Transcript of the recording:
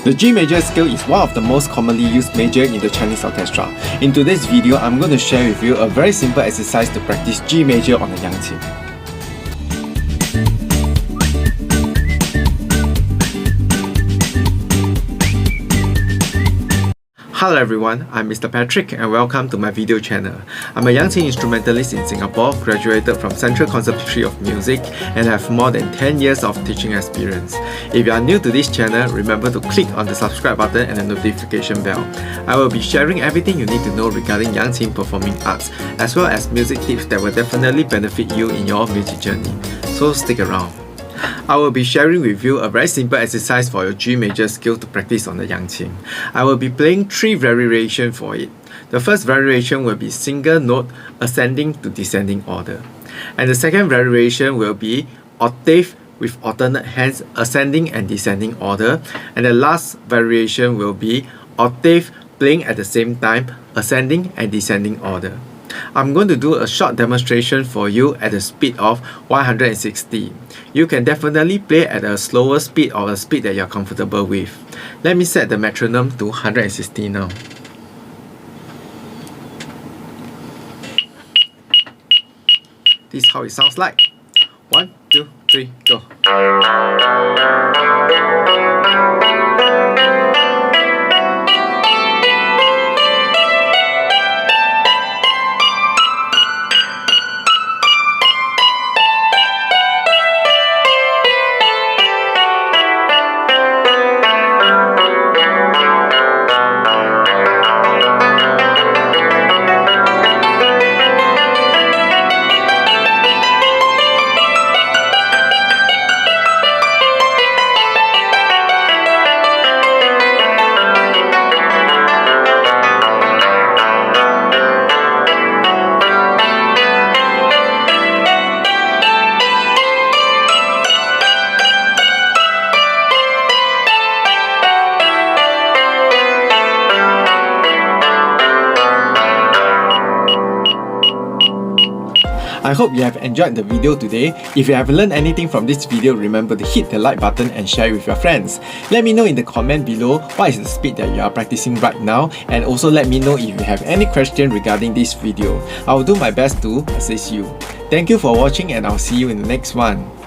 The G major scale is one of the most commonly used major in the Chinese orchestra. In today's video, I'm going to share with you a very simple exercise to practice G major on the YANGQIN. Hello everyone, I'm Mr. Patrick and welcome to my video channel. I'm a YANGQIN instrumentalist in Singapore, graduated from Central Conservatory of Music and have more than 10 years of teaching experience. If you are new to this channel, remember to click on the subscribe button and the notification bell. I will be sharing everything you need to know regarding YANGQIN performing arts, as well as music tips that will definitely benefit you in your music journey. So stick around. I will be sharing with you a very simple exercise for your G major scale to practice on the YANGQIN. I will be playing 3 variations for it. The first variation will be single note ascending to descending order. And the second variation will be octave with alternate hands ascending and descending order. And the last variation will be octave playing at the same time ascending and descending order. I'm going to do a short demonstration for you at a speed of 160. You can definitely play at a slower speed or a speed that you're comfortable with. Let me set the metronome to 160 now. This is how it sounds like. 1, 2, 3, go. I hope you have enjoyed the video today. If you have learned anything from this video, remember to hit the like button and share it with your friends. Let me know in the comment below what is the speed that you are practicing right now, and also let me know if you have any question regarding this video. I will do my best to assist you. Thank you for watching and I'll see you in the next one.